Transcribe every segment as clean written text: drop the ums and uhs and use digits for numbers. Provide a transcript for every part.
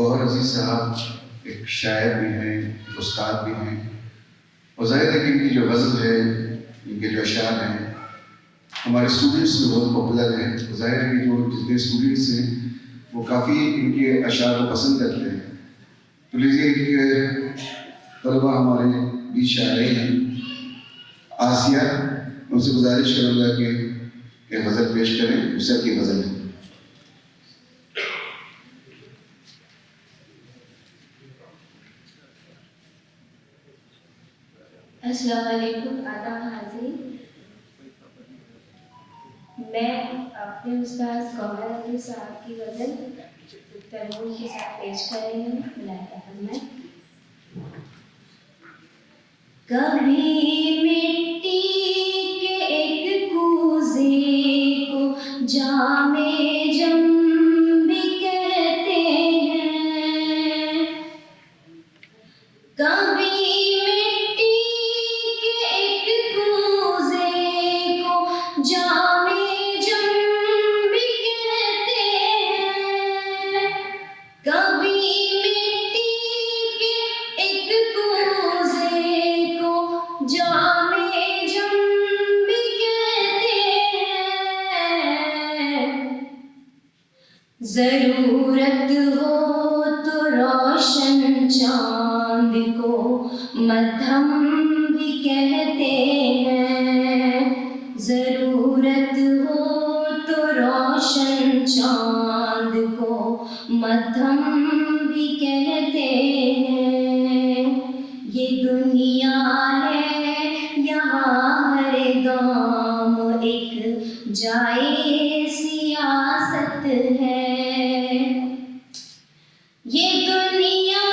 گوہر عزیز صاحب ایک شاعر بھی ہیں، ایک استاد بھی ہیں، اور ظاہر ہے کہ ان کی جو غزل ہے، ان کے جو اشعار ہیں ہمارے اسٹوڈنٹس میں بہت پاپولر ہیں. ظاہر ہے کہ جو جتنے اسٹوڈنٹس ہیں وہ کافی ان کے اشعار کو پسند کرتے ہیں. تو لیجیے ایک طلبہ ہمارے بیچ شاعر ہیں آسیہ، ان سے گزارش کروں گا کہ ایک غزل پیش کریں. اسر کی غزل ہے. السلام علیکم. آداب حاضرین. میں اپنے استاد گوہر عزیز صاحب کی غزل ترمیم کے ساتھ پیش کر رہی ہوں. احمد. کبھی مٹی کے ایک کوزے کو جام جم بھی کہتے ہیں، کبھی مٹی کے ایک کوزے کو جام جم بھی کہتے ہیں، کبھی مٹی کے ایک کوزے کو جام جم بھی کہتے ہیں. ضرورت ہو تو روشن چاند کو مدھم بھی کہتے ہیں، ضرورت ہو تو روشن چاند کو مدھم بھی کہتے ہیں. یہ دنیا ہے یہاں ہر گام ایک جائے سیاست ہے، یہ دنیا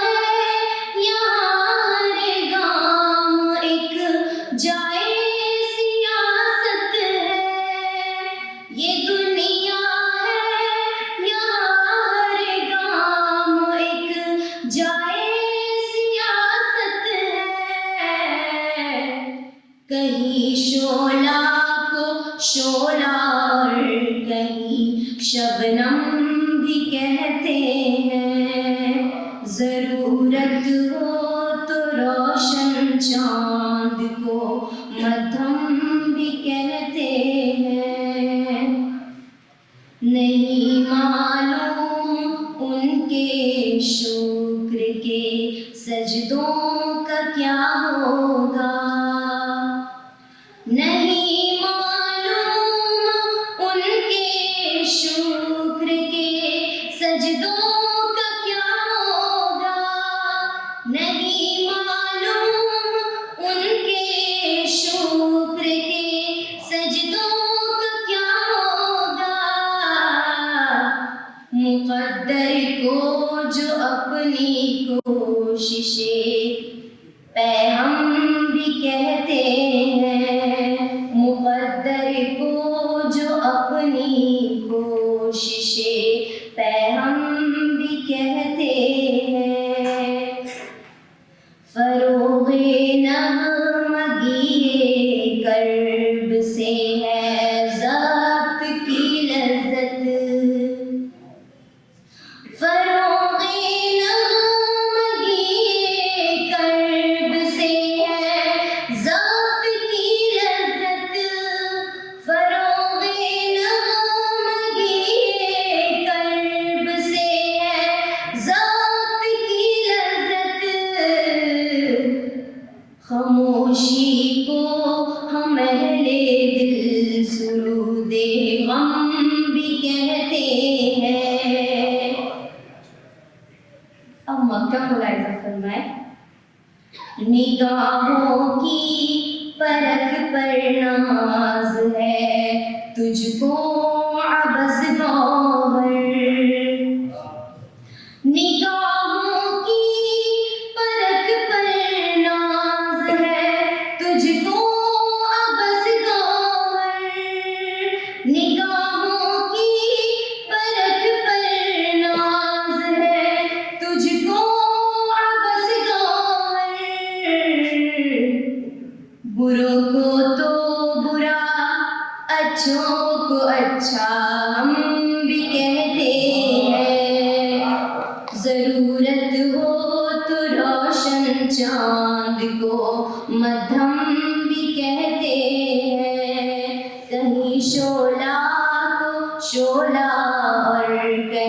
ہے یہاں ہر گام ایک جائے سیاست ہے، یہ دنیا ہے یہاں ہر گام ایک جائے سیاست ہے. کہیں شعلہ کو شعلہ اور کہیں شبنم بھی کہتے ہیں، ضرورت ہو تو روشن چاند کو مدھم بھی کہتے ہیں. نہیں معلوم ان کے شکر کے سجدوں کا کیا ہوگا، نہیں معلوم ان کے شکر کے سجدوں کا کیا ہوگا، نہیں معلوم ان کے شکر کے سجدوں کا کیا ہوگا. مقدر کو جو اپنی کوششیں پہم بھی کہتے ہیں، مقدر کو جو اپنی کوششیں پہم بھی کہتے ہیں. فروغ نغمگی کرب سے ہے ضبط کی لذت، فروغ نغمگی کرب سے ہے ضبط کی لذت، فروغ نغمگی کرب سے ہے ضبط کی لذت. خاموشی کو ہم اہل دل سرود غم بھی کہتے ہیں. اب مکہ ملاحظہ فرمائے. نگاہوں کی پرکھ پر ناز ہے تجھ کو عبث گوہر، نگاہوں کی پرکھ پر ناز ہے تجھ کو عبث گوہر، نگاہوں کی پرکھ پر ناز ہے تجھ کو عبث گوہر. بروں کو تو برا اچھوں کو اچھا ہم بھی کہتے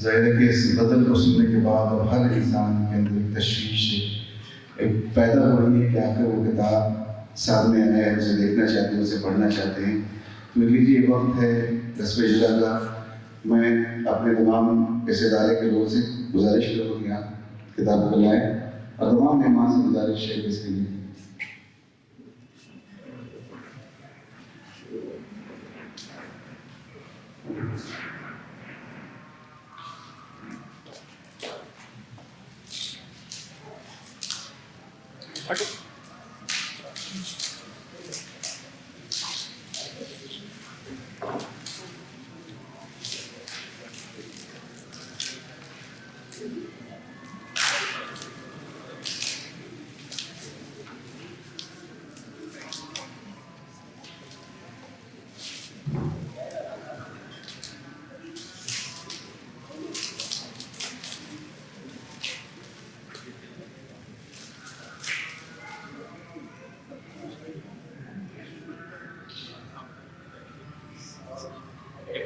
ظاہر ہے کہ اس غزل کو سننے کے بعد اب ہر انسان کے اندر ایک تشویش پیدا ہو رہی ہے کہ آخر وہ کتاب سامنے آئے، اسے دیکھنا چاہتے ہیں، اسے پڑھنا چاہتے ہیں۔ تو لیجیے یہ وقت ہے رسم-e-runumai کا، میں اپنے تمام اس ادارے کے لوگوں سے گزارش کروں کہ آپ کتاب کو لائیں، اور تمام مہمان سے گزارش ہے کہ اس کے لیے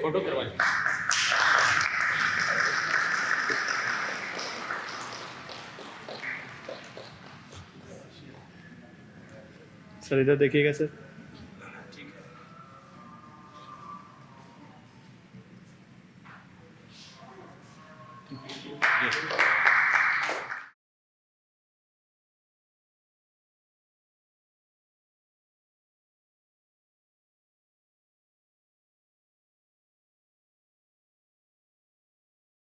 فوٹو کروائیں۔ سر ادھر دیکھیے گا سر۔